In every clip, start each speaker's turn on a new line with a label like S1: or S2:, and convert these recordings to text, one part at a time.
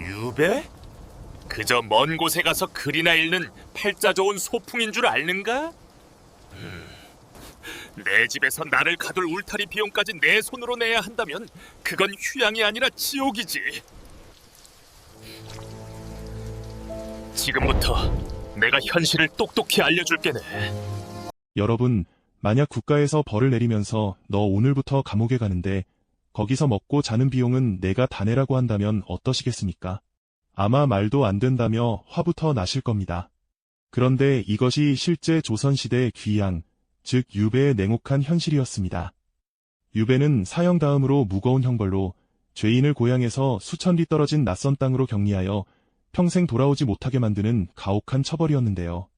S1: 유배? 그저 먼 곳에 가서 글이나 읽는 팔자 좋은 소풍인 줄 아는가? 내 집에서 나를 가둘 울타리 비용까지 내 손으로 내야 한다면 그건 휴양이 아니라 지옥이지. 지금부터 내가 현실을 똑똑히 알려줄게네.
S2: 여러분, 만약 국가에서 벌을 내리면서 너 오늘부터 감옥에 가는데 거기서 먹고 자는 비용은 내가 다 내라고 한다면 어떠시겠습니까? 아마 말도 안 된다며 화부터 나실 겁니다. 그런데 이것이 실제 조선시대 귀양, 즉 유배의 냉혹한 현실이었습니다. 유배는 사형 다음으로 무거운 형벌로 죄인을 고향에서 수천 리 떨어진 낯선 땅으로 격리하여 평생 돌아오지 못하게 만드는 가혹한 처벌이었는데요.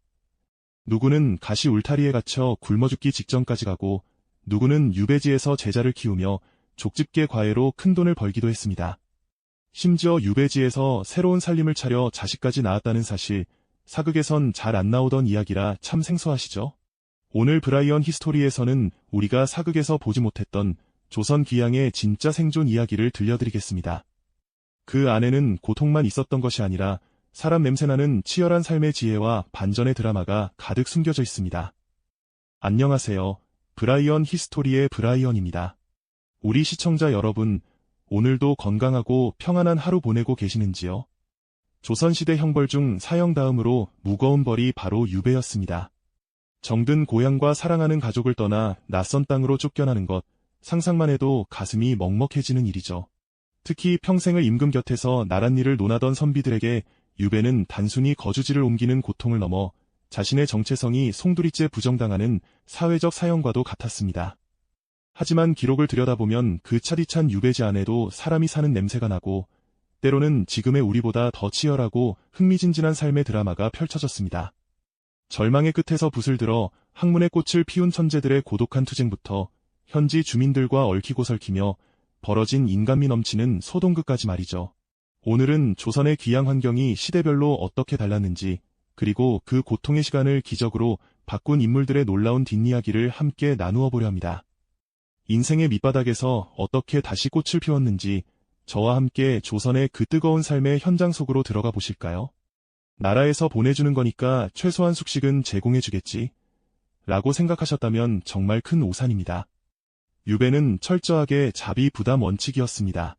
S2: 누구는 가시 울타리에 갇혀 굶어 죽기 직전까지 가고 누구는 유배지에서 제자를 키우며 족집게 과외로 큰돈을 벌기도 했습니다. 심지어 유배지에서 새로운 살림을 차려 자식까지 낳았다는 사실, 사극에선 잘 안 나오던 이야기라 참 생소하시죠? 오늘 브라이언 히스토리에서는 우리가 사극에서 보지 못했던 조선 귀양의 진짜 생존 이야기를 들려드리겠습니다. 그 안에는 고통만 있었던 것이 아니라 사람 냄새나는 치열한 삶의 지혜와 반전의 드라마가 가득 숨겨져 있습니다. 안녕하세요. 브라이언 히스토리의 브라이언입니다. 우리 시청자 여러분, 오늘도 건강하고 평안한 하루 보내고 계시는지요? 조선시대 형벌 중 사형 다음으로 무거운 벌이 바로 유배였습니다. 정든 고향과 사랑하는 가족을 떠나 낯선 땅으로 쫓겨나는 것, 상상만 해도 가슴이 먹먹해지는 일이죠. 특히 평생을 임금 곁에서 나랏일을 논하던 선비들에게 유배는 단순히 거주지를 옮기는 고통을 넘어 자신의 정체성이 송두리째 부정당하는 사회적 사형과도 같았습니다. 하지만 기록을 들여다보면 그 차디찬 유배지 안에도 사람이 사는 냄새가 나고 때로는 지금의 우리보다 더 치열하고 흥미진진한 삶의 드라마가 펼쳐졌습니다. 절망의 끝에서 붓을 들어 학문의 꽃을 피운 천재들의 고독한 투쟁부터 현지 주민들과 얽히고 설키며 벌어진 인간미 넘치는 소동극까지 말이죠. 오늘은 조선의 귀양 환경이 시대별로 어떻게 달랐는지, 그리고 그 고통의 시간을 기적으로 바꾼 인물들의 놀라운 뒷이야기를 함께 나누어 보려 합니다. 인생의 밑바닥에서 어떻게 다시 꽃을 피웠는지 저와 함께 조선의 그 뜨거운 삶의 현장 속으로 들어가 보실까요? 나라에서 보내주는 거니까 최소한 숙식은 제공해주겠지 라고 생각하셨다면 정말 큰 오산입니다. 유배는 철저하게 자비 부담 원칙이었습니다.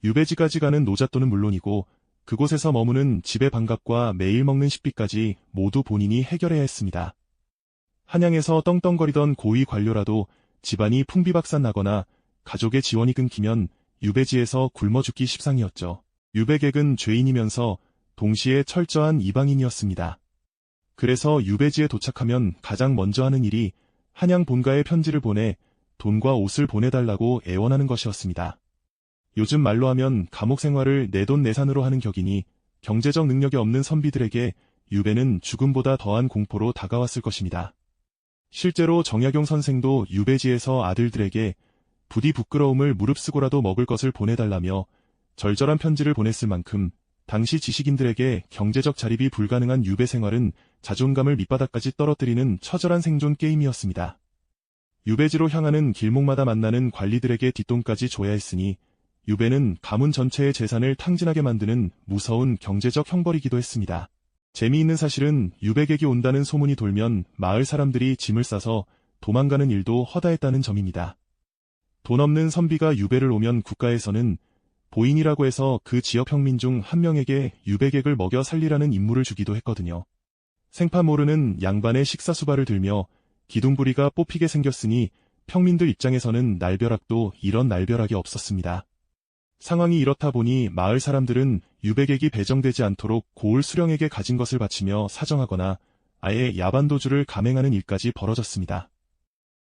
S2: 유배지까지 가는 노잣돈은 물론이고 그곳에서 머무는 집의 방값과 매일 먹는 식비까지 모두 본인이 해결해야 했습니다. 한양에서 떵떵거리던 고위 관료라도 집안이 풍비박산 나거나 가족의 지원이 끊기면 유배지에서 굶어 죽기 십상이었죠. 유배객은 죄인이면서 동시에 철저한 이방인이었습니다. 그래서 유배지에 도착하면 가장 먼저 하는 일이 한양 본가에 편지를 보내 돈과 옷을 보내달라고 애원하는 것이었습니다. 요즘 말로 하면 감옥 생활을 내돈내산으로 하는 격이니 경제적 능력이 없는 선비들에게 유배는 죽음보다 더한 공포로 다가왔을 것입니다. 실제로 정약용 선생도 유배지에서 아들들에게 부디 부끄러움을 무릅쓰고라도 먹을 것을 보내달라며 절절한 편지를 보냈을 만큼 당시 지식인들에게 경제적 자립이 불가능한 유배 생활은 자존감을 밑바닥까지 떨어뜨리는 처절한 생존 게임이었습니다. 유배지로 향하는 길목마다 만나는 관리들에게 뒷돈까지 줘야 했으니 유배는 가문 전체의 재산을 탕진하게 만드는 무서운 경제적 형벌이기도 했습니다. 재미있는 사실은 유배객이 온다는 소문이 돌면 마을 사람들이 짐을 싸서 도망가는 일도 허다했다는 점입니다. 돈 없는 선비가 유배를 오면 국가에서는 보인이라고 해서 그 지역 평민 중 한 명에게 유배객을 먹여 살리라는 임무를 주기도 했거든요. 생파 모르는 양반의 식사 수발을 들며 기둥부리가 뽑히게 생겼으니 평민들 입장에서는 날벼락도 이런 날벼락이 없었습니다. 상황이 이렇다 보니 마을 사람들은 유배객이 배정되지 않도록 고을 수령에게 가진 것을 바치며 사정하거나 아예 야반도주를 감행하는 일까지 벌어졌습니다.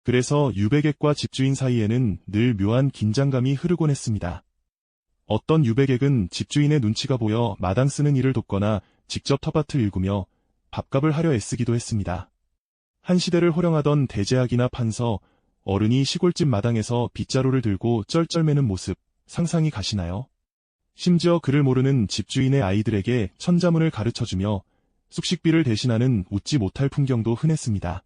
S2: 그래서 유배객과 집주인 사이에는 늘 묘한 긴장감이 흐르곤 했습니다. 어떤 유배객은 집주인의 눈치가 보여 마당 쓰는 일을 돕거나 직접 텃밭을 일구며 밥값을 하려 애쓰기도 했습니다. 한 시대를 호령하던 대제학이나 판서, 어른이 시골집 마당에서 빗자루를 들고 쩔쩔매는 모습, 상상이 가시나요? 심지어 그를 모르는 집주인의 아이들에게 천자문을 가르쳐주며 숙식비를 대신하는 웃지 못할 풍경도 흔했습니다.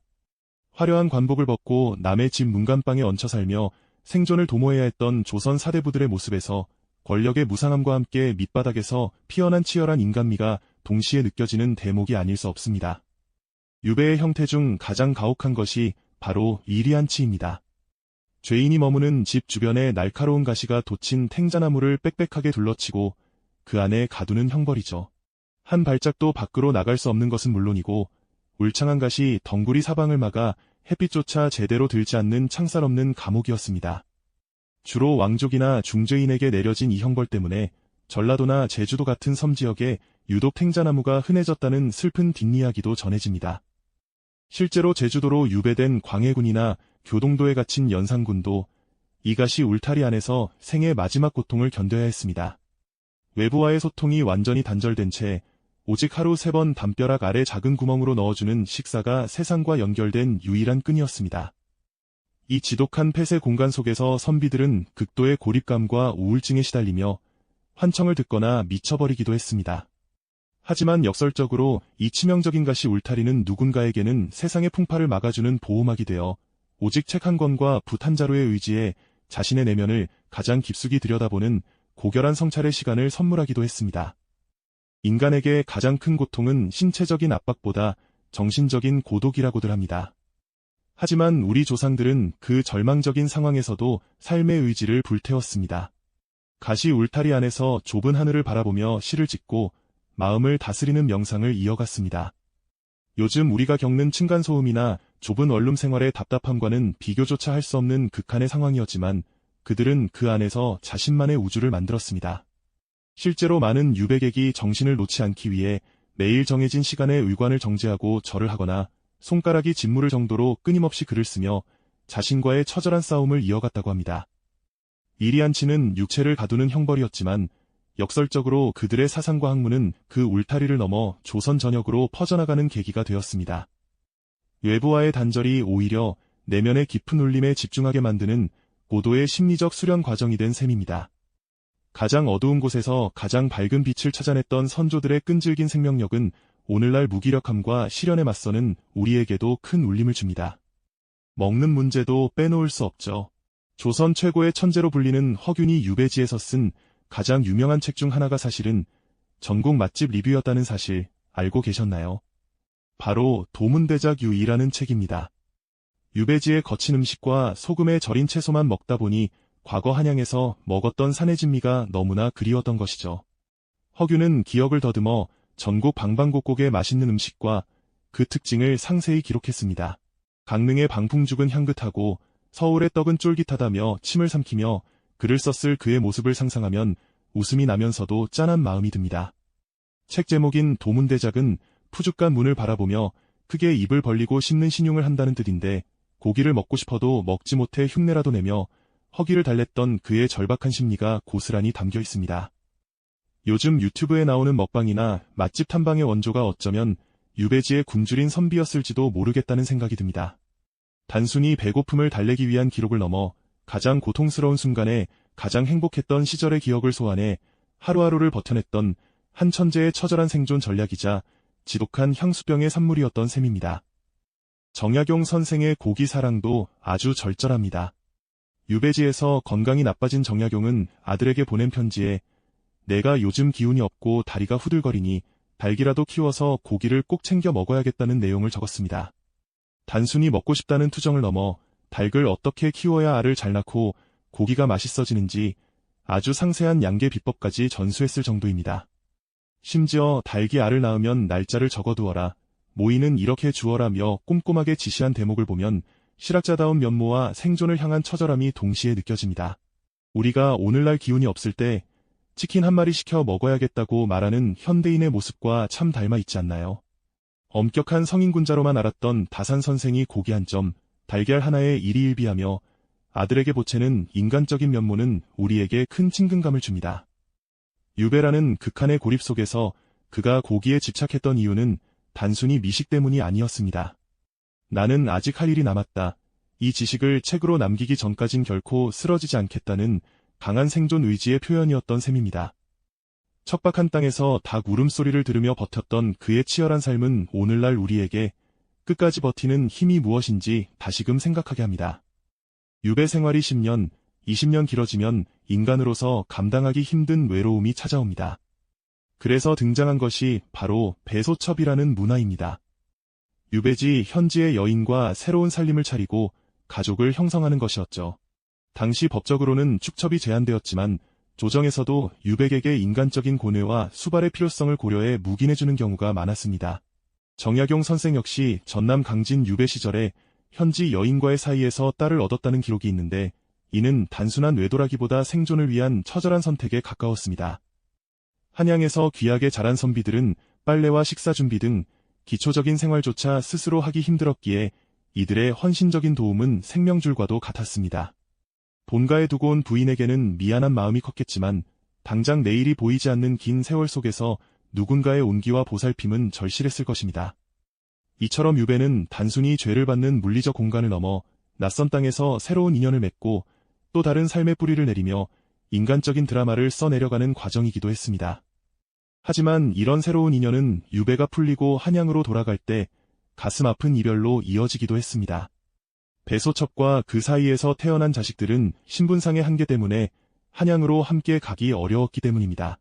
S2: 화려한 관복을 벗고 남의 집 문간방에 얹혀 살며 생존을 도모해야 했던 조선 사대부들의 모습에서 권력의 무상함과 함께 밑바닥에서 피어난 치열한 인간미가 동시에 느껴지는 대목이 아닐 수 없습니다. 유배의 형태 중 가장 가혹한 것이 바로 이리안치입니다. 죄인이 머무는 집 주변에 날카로운 가시가 돋친 탱자나무를 빽빽하게 둘러치고 그 안에 가두는 형벌이죠. 한 발짝도 밖으로 나갈 수 없는 것은 물론이고 울창한 가시 덩굴이 사방을 막아 햇빛조차 제대로 들지 않는 창살 없는 감옥이었습니다. 주로 왕족이나 중죄인에게 내려진 이 형벌 때문에 전라도나 제주도 같은 섬 지역에 유독 탱자나무가 흔해졌다는 슬픈 뒷이야기도 전해집니다. 실제로 제주도로 유배된 광해군이나 교동도에 갇힌 연산군도 이 가시 울타리 안에서 생의 마지막 고통을 견뎌야 했습니다. 외부와의 소통이 완전히 단절된 채 오직 하루 3번 담벼락 아래 작은 구멍으로 넣어주는 식사가 세상과 연결된 유일한 끈이었습니다. 이 지독한 폐쇄 공간 속에서 선비들은 극도의 고립감과 우울증에 시달리며 환청을 듣거나 미쳐버리기도 했습니다. 하지만 역설적으로 이 치명적인 가시 울타리는 누군가에게는 세상의 풍파를 막아주는 보호막이 되어 오직 책 한 권과 붓 한 자루의 의지에 자신의 내면을 가장 깊숙이 들여다보는 고결한 성찰의 시간을 선물하기도 했습니다. 인간에게 가장 큰 고통은 신체적인 압박보다 정신적인 고독이라고들 합니다. 하지만 우리 조상들은 그 절망적인 상황에서도 삶의 의지를 불태웠습니다. 가시 울타리 안에서 좁은 하늘을 바라보며 시를 짓고 마음을 다스리는 명상을 이어갔습니다. 요즘 우리가 겪는 층간소음이나 좁은 원룸 생활의 답답함과는 비교조차 할 수 없는 극한의 상황이었지만 그들은 그 안에서 자신만의 우주를 만들었습니다. 실제로 많은 유배객이 정신을 놓지 않기 위해 매일 정해진 시간에 의관을 정제하고 절을 하거나 손가락이 짓무를 정도로 끊임없이 글을 쓰며 자신과의 처절한 싸움을 이어갔다고 합니다. 이리안치는 육체를 가두는 형벌이었지만 역설적으로 그들의 사상과 학문은 그 울타리를 넘어 조선 전역으로 퍼져나가는 계기가 되었습니다. 외부와의 단절이 오히려 내면의 깊은 울림에 집중하게 만드는 고도의 심리적 수련 과정이 된 셈입니다. 가장 어두운 곳에서 가장 밝은 빛을 찾아냈던 선조들의 끈질긴 생명력은 오늘날 무기력함과 시련에 맞서는 우리에게도 큰 울림을 줍니다. 먹는 문제도 빼놓을 수 없죠. 조선 최고의 천재로 불리는 허균이 유배지에서 쓴 가장 유명한 책 중 하나가 사실은 전국 맛집 리뷰였다는 사실 알고 계셨나요? 바로 도문대작 유이라는 책입니다. 유배지의 거친 음식과 소금에 절인 채소만 먹다 보니 과거 한양에서 먹었던 산해진미가 너무나 그리웠던 것이죠. 허균은 기억을 더듬어 전국 방방곡곡의 맛있는 음식과 그 특징을 상세히 기록했습니다. 강릉의 방풍죽은 향긋하고 서울의 떡은 쫄깃하다며 침을 삼키며 글을 썼을 그의 모습을 상상하면 웃음이 나면서도 짠한 마음이 듭니다. 책 제목인 도문대작은 푸죽간 문을 바라보며 크게 입을 벌리고 씹는 신용을 한다는 뜻인데 고기를 먹고 싶어도 먹지 못해 흉내라도 내며 허기를 달랬던 그의 절박한 심리가 고스란히 담겨 있습니다. 요즘 유튜브에 나오는 먹방이나 맛집 탐방의 원조가 어쩌면 유배지의 굶주린 선비였을지도 모르겠다는 생각이 듭니다. 단순히 배고픔을 달래기 위한 기록을 넘어 가장 고통스러운 순간에 가장 행복했던 시절의 기억을 소환해 하루하루를 버텨냈던 한 천재의 처절한 생존 전략이자 지독한 향수병의 산물이었던 셈입니다. 정약용 선생의 고기 사랑도 아주 절절합니다. 유배지에서 건강이 나빠진 정약용은 아들에게 보낸 편지에 내가 요즘 기운이 없고 다리가 후들거리니 닭이라도 키워서 고기를 꼭 챙겨 먹어야겠다는 내용을 적었습니다. 단순히 먹고 싶다는 투정을 넘어 닭을 어떻게 키워야 알을 잘 낳고 고기가 맛있어지는지 아주 상세한 양계 비법까지 전수했을 정도입니다. 심지어 닭이 알을 낳으면 날짜를 적어두어라, 모이는 이렇게 주어라며 꼼꼼하게 지시한 대목을 보면 실학자다운 면모와 생존을 향한 처절함이 동시에 느껴집니다. 우리가 오늘날 기운이 없을 때 치킨 한 마리 시켜 먹어야겠다고 말하는 현대인의 모습과 참 닮아 있지 않나요? 엄격한 성인군자로만 알았던 다산 선생이 고기 한 점, 달걀 하나에 일희일비하며 아들에게 보채는 인간적인 면모는 우리에게 큰 친근감을 줍니다. 유배라는 극한의 고립 속에서 그가 고기에 집착했던 이유는 단순히 미식 때문이 아니었습니다. 나는 아직 할 일이 남았다. 이 지식을 책으로 남기기 전까진 결코 쓰러지지 않겠다는 강한 생존 의지의 표현이었던 셈입니다. 척박한 땅에서 닭 울음소리를 들으며 버텼던 그의 치열한 삶은 오늘날 우리에게 끝까지 버티는 힘이 무엇인지 다시금 생각하게 합니다. 유배 생활이 10년, 20년 길어지면 인간으로서 감당하기 힘든 외로움이 찾아옵니다. 그래서 등장한 것이 바로 배소첩이라는 문화입니다. 유배지 현지의 여인과 새로운 살림을 차리고 가족을 형성하는 것이었죠. 당시 법적으로는 축첩이 제한되었지만 조정에서도 유백에게 인간적인 고뇌와 수발의 필요성을 고려해 묵인해주는 경우가 많았습니다. 정약용 선생 역시 전남 강진 유배 시절에 현지 여인과의 사이에서 딸을 얻었다는 기록이 있는데 이는 단순한 외도라기보다 생존을 위한 처절한 선택에 가까웠습니다. 한양에서 귀하게 자란 선비들은 빨래와 식사 준비 등 기초적인 생활조차 스스로 하기 힘들었기에 이들의 헌신적인 도움은 생명줄과도 같았습니다. 본가에 두고 온 부인에게는 미안한 마음이 컸겠지만 당장 내일이 보이지 않는 긴 세월 속에서 누군가의 온기와 보살핌은 절실했을 것입니다. 이처럼 유배는 단순히 죄를 받는 물리적 공간을 넘어 낯선 땅에서 새로운 인연을 맺고 또 다른 삶의 뿌리를 내리며 인간적인 드라마를 써내려가는 과정이기도 했습니다. 하지만 이런 새로운 인연은 유배가 풀리고 한양으로 돌아갈 때 가슴 아픈 이별로 이어지기도 했습니다. 배소첩과 그 사이에서 태어난 자식들은 신분상의 한계 때문에 한양으로 함께 가기 어려웠기 때문입니다.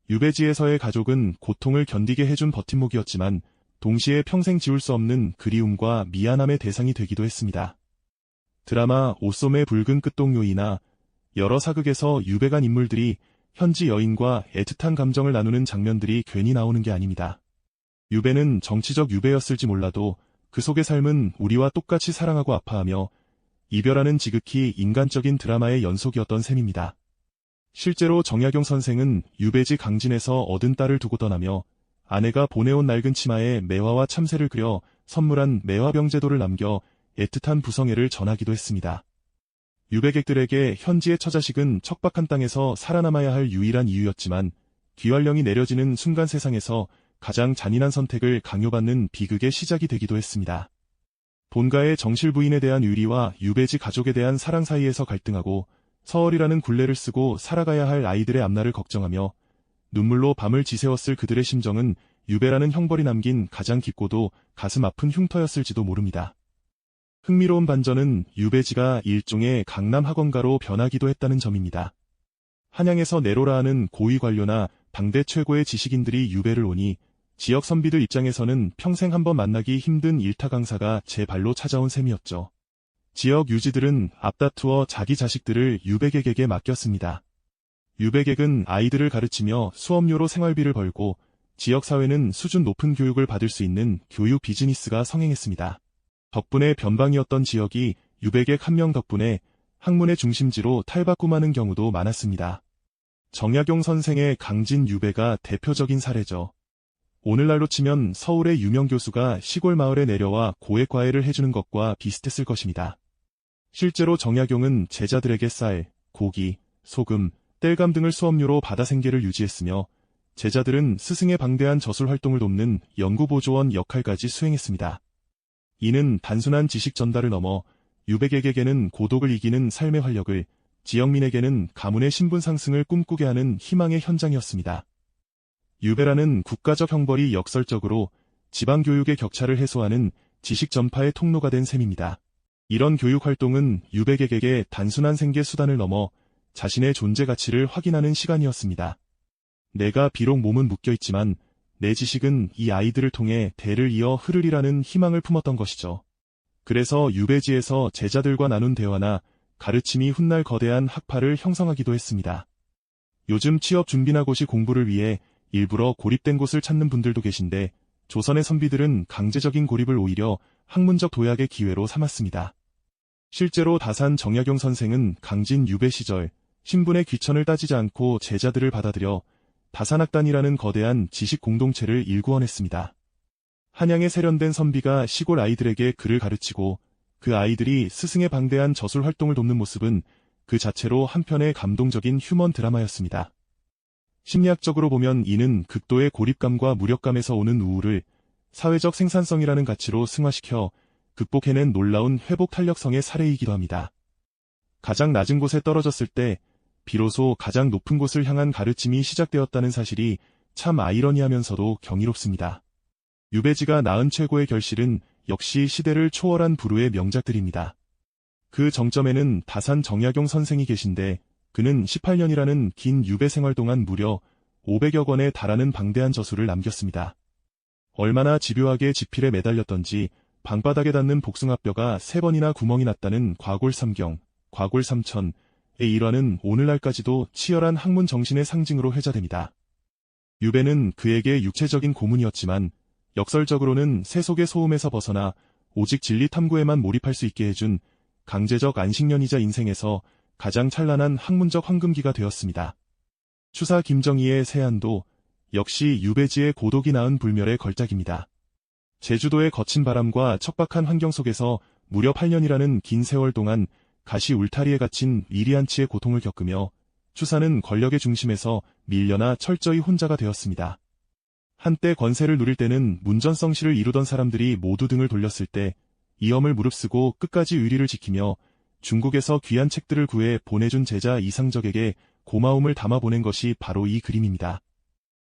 S2: 유배지에서의 가족은 고통을 견디게 해준 버팀목이었지만 동시에 평생 지울 수 없는 그리움과 미안함의 대상이 되기도 했습니다. 드라마 오소매 붉은 끝동요이나 여러 사극에서 유배간 인물들이 현지 여인과 애틋한 감정을 나누는 장면들이 괜히 나오는 게 아닙니다. 유배는 정치적 유배였을지 몰라도 그 속의 삶은 우리와 똑같이 사랑하고 아파하며 이별하는 지극히 인간적인 드라마의 연속이었던 셈입니다. 실제로 정약용 선생은 유배지 강진에서 얻은 딸을 두고 떠나며 아내가 보내온 낡은 치마에 매화와 참새를 그려 선물한 매화병제도를 남겨 애틋한 부성애를 전하기도 했습니다. 유배객들에게 현지의 처자식은 척박한 땅에서 살아남아야 할 유일한 이유였지만 귀활령이 내려지는 순간 세상에서 가장 잔인한 선택을 강요받는 비극의 시작이 되기도 했습니다. 본가의 정실 부인에 대한 유리와 유배지 가족에 대한 사랑 사이에서 갈등하고 서얼이라는 굴레를 쓰고 살아가야 할 아이들의 앞날을 걱정하며 눈물로 밤을 지새웠을 그들의 심정은 유배라는 형벌이 남긴 가장 깊고도 가슴 아픈 흉터였을지도 모릅니다. 흥미로운 반전은 유배지가 일종의 강남 학원가로 변하기도 했다는 점입니다. 한양에서 내로라 하는 고위 관료나 당대 최고의 지식인들이 유배를 오니 지역 선비들 입장에서는 평생 한번 만나기 힘든 일타 강사가 제 발로 찾아온 셈이었죠. 지역 유지들은 앞다투어 자기 자식들을 유배객에게 맡겼습니다. 유배객은 아이들을 가르치며 수업료로 생활비를 벌고 지역사회는 수준 높은 교육을 받을 수 있는 교육 비즈니스가 성행했습니다. 덕분에 변방이었던 지역이 유배객 한 명 덕분에 학문의 중심지로 탈바꿈하는 경우도 많았습니다. 정약용 선생의 강진 유배가 대표적인 사례죠. 오늘날로 치면 서울의 유명 교수가 시골 마을에 내려와 고액 과외를 해주는 것과 비슷했을 것입니다. 실제로 정약용은 제자들에게 쌀, 고기, 소금, 땔감 등을 수업료로 받아 생계를 유지했으며 제자들은 스승의 방대한 저술 활동을 돕는 연구보조원 역할까지 수행했습니다. 이는 단순한 지식 전달을 넘어 유배객에게는 고독을 이기는 삶의 활력을, 지역민에게는 가문의 신분 상승을 꿈꾸게 하는 희망의 현장이었습니다. 유배라는 국가적 형벌이 역설적으로 지방교육의 격차를 해소하는 지식 전파의 통로가 된 셈입니다. 이런 교육 활동은 유배객에게 단순한 생계 수단을 넘어 자신의 존재 가치를 확인하는 시간이었습니다. 내가 비록 몸은 묶여있지만 내 지식은 이 아이들을 통해 대를 이어 흐르리라는 희망을 품었던 것이죠. 그래서 유배지에서 제자들과 나눈 대화나 가르침이 훗날 거대한 학파를 형성하기도 했습니다. 요즘 취업 준비나 고시 공부를 위해 일부러 고립된 곳을 찾는 분들도 계신데 조선의 선비들은 강제적인 고립을 오히려 학문적 도약의 기회로 삼았습니다. 실제로 다산 정약용 선생은 강진 유배 시절 신분의 귀천을 따지지 않고 제자들을 받아들여 다산학단이라는 거대한 지식 공동체를 일구원했습니다. 한양에 세련된 선비가 시골 아이들에게 글을 가르치고 그 아이들이 스승의 방대한 저술 활동을 돕는 모습은 그 자체로 한편의 감동적인 휴먼 드라마였습니다. 심리학적으로 보면 이는 극도의 고립감과 무력감에서 오는 우울을 사회적 생산성이라는 가치로 승화시켜 극복해낸 놀라운 회복 탄력성의 사례이기도 합니다. 가장 낮은 곳에 떨어졌을 때 비로소 가장 높은 곳을 향한 가르침이 시작되었다는 사실이 참 아이러니하면서도 경이롭습니다. 유배지가 낳은 최고의 결실은 역시 시대를 초월한 부류의 명작들입니다. 그 정점에는 다산 정약용 선생이 계신데 그는 18년이라는 긴 유배 생활 동안 무려 500여 권에 달하는 방대한 저술을 남겼습니다. 얼마나 집요하게 지필에 매달렸던지 방바닥에 닿는 복숭아뼈가 3번이나 구멍이 났다는 과골삼경, 과골삼천의 일화는 오늘날까지도 치열한 학문 정신의 상징으로 회자됩니다. 유배는 그에게 육체적인 고문이었지만 역설적으로는 세속의 소음에서 벗어나 오직 진리 탐구에만 몰입할 수 있게 해준 강제적 안식년이자 인생에서 가장 찬란한 학문적 황금기가 되었습니다. 추사 김정희의 세안도 역시 유배지의 고독이 낳은 불멸의 걸작입니다. 제주도의 거친 바람과 척박한 환경 속에서 무려 8년이라는 긴 세월 동안 가시 울타리에 갇힌 이리한치의 고통을 겪으며 추사는 권력의 중심에서 밀려나 철저히 혼자가 되었습니다. 한때 권세를 누릴 때는 문전성시를 이루던 사람들이 모두 등을 돌렸을 때 이엄을 무릅쓰고 끝까지 의리를 지키며 중국에서 귀한 책들을 구해 보내준 제자 이상적에게 고마움을 담아 보낸 것이 바로 이 그림입니다.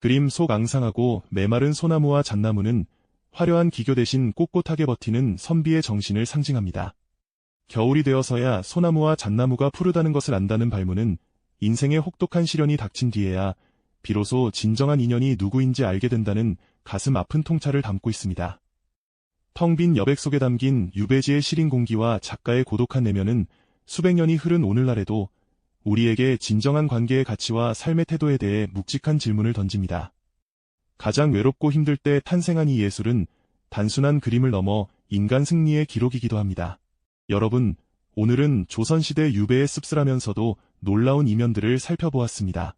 S2: 그림 속 앙상하고 메마른 소나무와 잣나무는 화려한 기교 대신 꼿꼿하게 버티는 선비의 정신을 상징합니다. 겨울이 되어서야 소나무와 잣나무가 푸르다는 것을 안다는 발문은 인생의 혹독한 시련이 닥친 뒤에야 비로소 진정한 인연이 누구인지 알게 된다는 가슴 아픈 통찰을 담고 있습니다. 텅 빈 여백 속에 담긴 유배지의 시린 공기와 작가의 고독한 내면은 수백 년이 흐른 오늘날에도 우리에게 진정한 관계의 가치와 삶의 태도에 대해 묵직한 질문을 던집니다. 가장 외롭고 힘들 때 탄생한 이 예술은 단순한 그림을 넘어 인간 승리의 기록이기도 합니다. 여러분, 오늘은 조선시대 유배의 씁쓸하면서도 놀라운 이면들을 살펴보았습니다.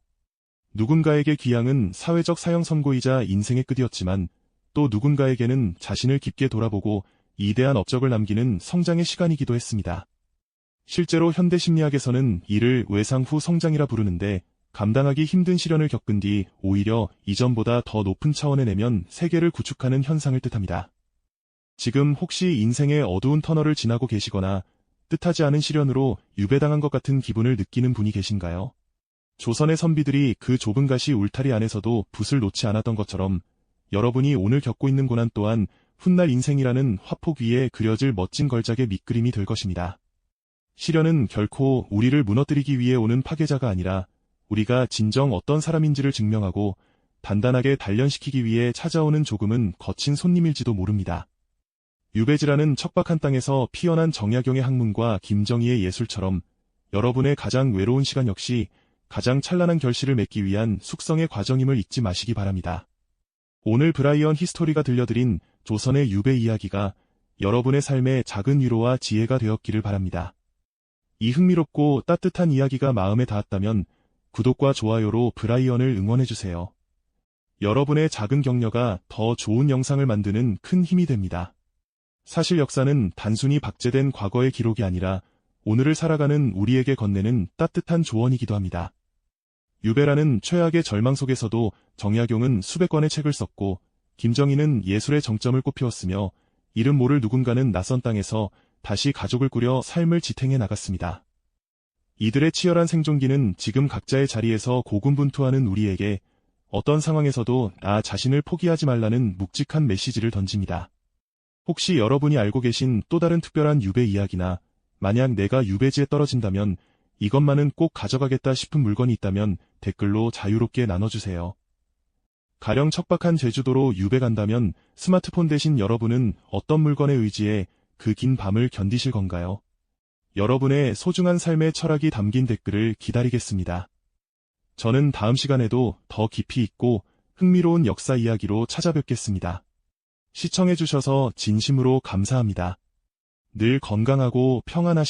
S2: 누군가에게 귀향은 사회적 사형 선고이자 인생의 끝이었지만 또 누군가에게는 자신을 깊게 돌아보고 이대한 업적을 남기는 성장의 시간이기도 했습니다. 실제로 현대 심리학에서는 이를 외상 후 성장이라 부르는데 감당하기 힘든 시련을 겪은 뒤 오히려 이전보다 더 높은 차원의 내면 세계를 구축하는 현상을 뜻합니다. 지금 혹시 인생의 어두운 터널을 지나고 계시거나 뜻하지 않은 시련으로 유배당한 것 같은 기분을 느끼는 분이 계신가요? 조선의 선비들이 그 좁은 가시 울타리 안에서도 붓을 놓지 않았던 것처럼 여러분이 오늘 겪고 있는 고난 또한 훗날 인생이라는 화폭 위에 그려질 멋진 걸작의 밑그림이 될 것입니다. 시련은 결코 우리를 무너뜨리기 위해 오는 파괴자가 아니라 우리가 진정 어떤 사람인지를 증명하고 단단하게 단련시키기 위해 찾아오는 조금은 거친 손님일지도 모릅니다. 유배지라는 척박한 땅에서 피어난 정약용의 학문과 김정희의 예술처럼 여러분의 가장 외로운 시간 역시 가장 찬란한 결실을 맺기 위한 숙성의 과정임을 잊지 마시기 바랍니다. 오늘 브라이언 히스토리가 들려드린 조선의 유배 이야기가 여러분의 삶에 작은 위로와 지혜가 되었기를 바랍니다. 이 흥미롭고 따뜻한 이야기가 마음에 닿았다면 구독과 좋아요로 브라이언을 응원해주세요. 여러분의 작은 격려가 더 좋은 영상을 만드는 큰 힘이 됩니다. 사실 역사는 단순히 박제된 과거의 기록이 아니라 오늘을 살아가는 우리에게 건네는 따뜻한 조언이기도 합니다. 유배라는 최악의 절망 속에서도 정약용은 수백 권의 책을 썼고 김정희는 예술의 정점을 꽃피웠으며 이름 모를 누군가는 낯선 땅에서 다시 가족을 꾸려 삶을 지탱해 나갔습니다. 이들의 치열한 생존기는 지금 각자의 자리에서 고군분투하는 우리에게 어떤 상황에서도 나 자신을 포기하지 말라는 묵직한 메시지를 던집니다. 혹시 여러분이 알고 계신 또 다른 특별한 유배 이야기나 만약 내가 유배지에 떨어진다면 이것만은 꼭 가져가겠다 싶은 물건이 있다면 댓글로 자유롭게 나눠주세요. 가령 척박한 제주도로 유배 간다면 스마트폰 대신 여러분은 어떤 물건에 의지해 그 긴 밤을 견디실 건가요? 여러분의 소중한 삶의 철학이 담긴 댓글을 기다리겠습니다. 저는 다음 시간에도 더 깊이 있고 흥미로운 역사 이야기로 찾아뵙겠습니다. 시청해주셔서 진심으로 감사합니다. 늘 건강하고 평안하시